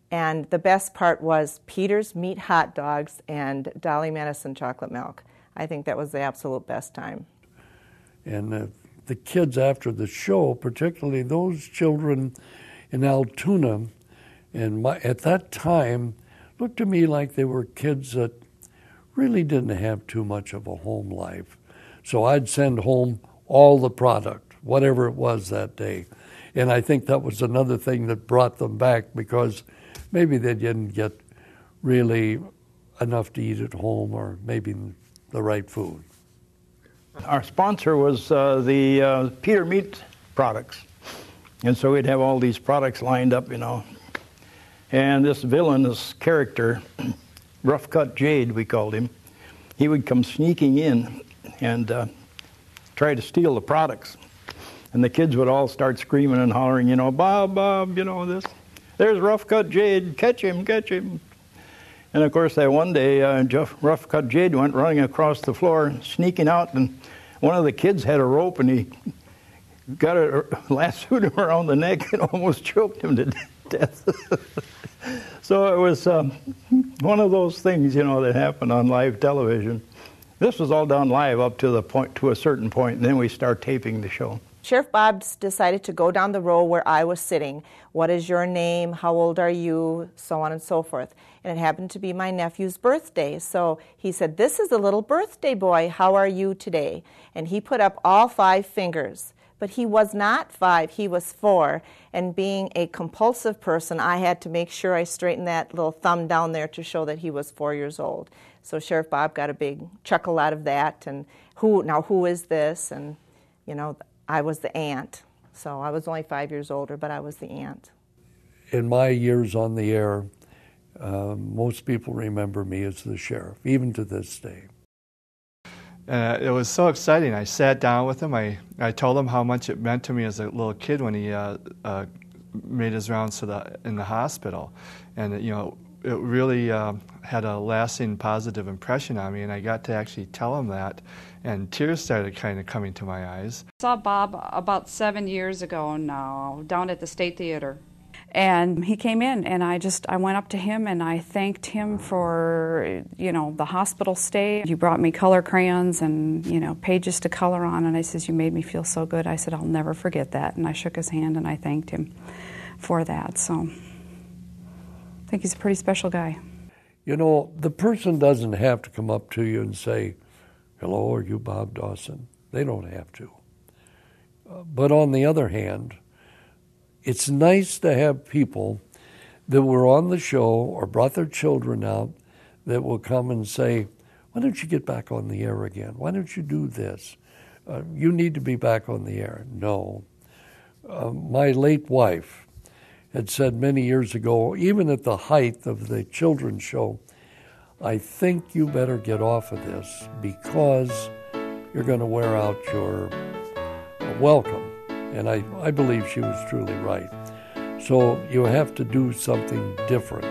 And the best part was Peter's Meat Hot Dogs and Dolly Madison Chocolate Milk. I think that was the absolute best time. And the kids after the show, particularly those children in Altoona, and at that time, looked to me like they were kids that really didn't have too much of a home life. So I'd send home all the product, whatever it was that day. And I think that was another thing that brought them back, because maybe they didn't get really enough to eat at home, or maybe the right food. Our sponsor was the Peter Meat products. And so we'd have all these products lined up, you know. And this villainous character, Rough Cut Jade, we called him, he would come sneaking in and try to steal the products. And the kids would all start screaming and hollering, you know, Bob, Bob, you know, this. There's Rough Cut Jade, catch him, catch him. And of course, that one day, Rough Cut Jade went running across the floor, sneaking out, and one of the kids had a rope, and he got lassoed him around the neck and almost choked him to death. So it was one of those things, you know, that happened on live television. This was all done live up to a certain point, and then we start taping the show. Sheriff Bob decided to go down the row where I was sitting. What is your name? How old are you? So on and so forth. And it happened to be my nephew's birthday. So he said, this is a little birthday boy. How are you today? And he put up all 5 fingers. But he was not 5, he was 4. And being a compulsive person, I had to make sure I straightened that little thumb down there to show that he was 4 years old. So Sheriff Bob got a big chuckle out of that. And who is this? And, you know, I was the aunt. So I was only 5 years older, but I was the aunt. In my years on the air, most people remember me as the sheriff, even to this day. It was so exciting. I sat down with him. I told him how much it meant to me as a little kid when he made his rounds in the hospital. And, you know, it really had a lasting positive impression on me, and I got to actually tell him that, and tears started kind of coming to my eyes. I saw Bob about 7 years ago now, down at the State Theater. And he came in, and I went up to him, and I thanked him for, you know, the hospital stay. He brought me color crayons and, you know, pages to color on, and I says, you made me feel so good. I said, I'll never forget that. And I shook his hand, and I thanked him for that. So I think he's a pretty special guy. You know, the person doesn't have to come up to you and say, hello, are you Bob Dawson? They don't have to. But on the other hand, it's nice to have people that were on the show or brought their children out that will come and say, why don't you get back on the air again? Why don't you do this? You need to be back on the air. No. My late wife had said many years ago, even at the height of the children's show, I think you better get off of this because you're going to wear out your welcome. And I believe she was truly right. So you have to do something different.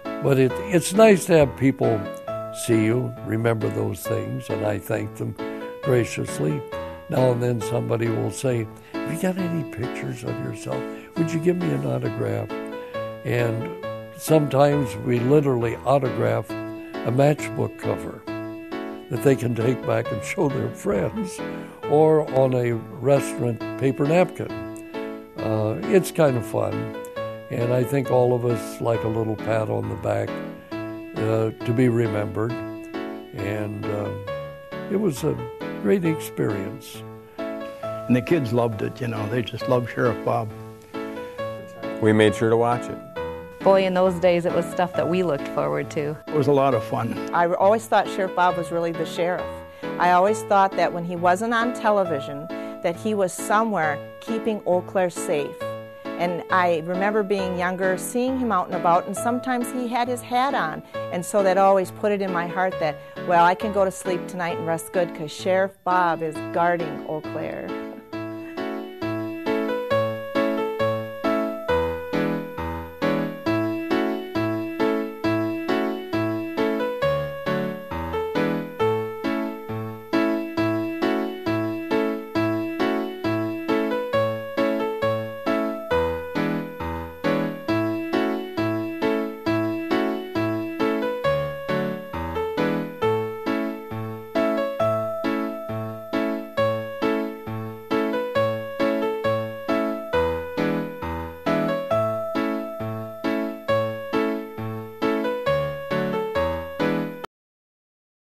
But it's nice to have people see you, remember those things, and I thank them graciously. Now and then somebody will say, have you got any pictures of yourself? Would you give me an autograph? And sometimes we literally autograph a matchbook cover that they can take back and show their friends, or on a restaurant paper napkin. It's kind of fun, and I think all of us like a little pat on the back to be remembered, and it was a great experience. And the kids loved it, you know, they just loved Sheriff Bob. We made sure to watch it. Boy, in those days, it was stuff that we looked forward to. It was a lot of fun. I always thought Sheriff Bob was really the sheriff. I always thought that when he wasn't on television, that he was somewhere keeping Eau Claire safe. And I remember being younger, seeing him out and about, and sometimes he had his hat on. And so that always put it in my heart that, well, I can go to sleep tonight and rest good because Sheriff Bob is guarding Eau Claire.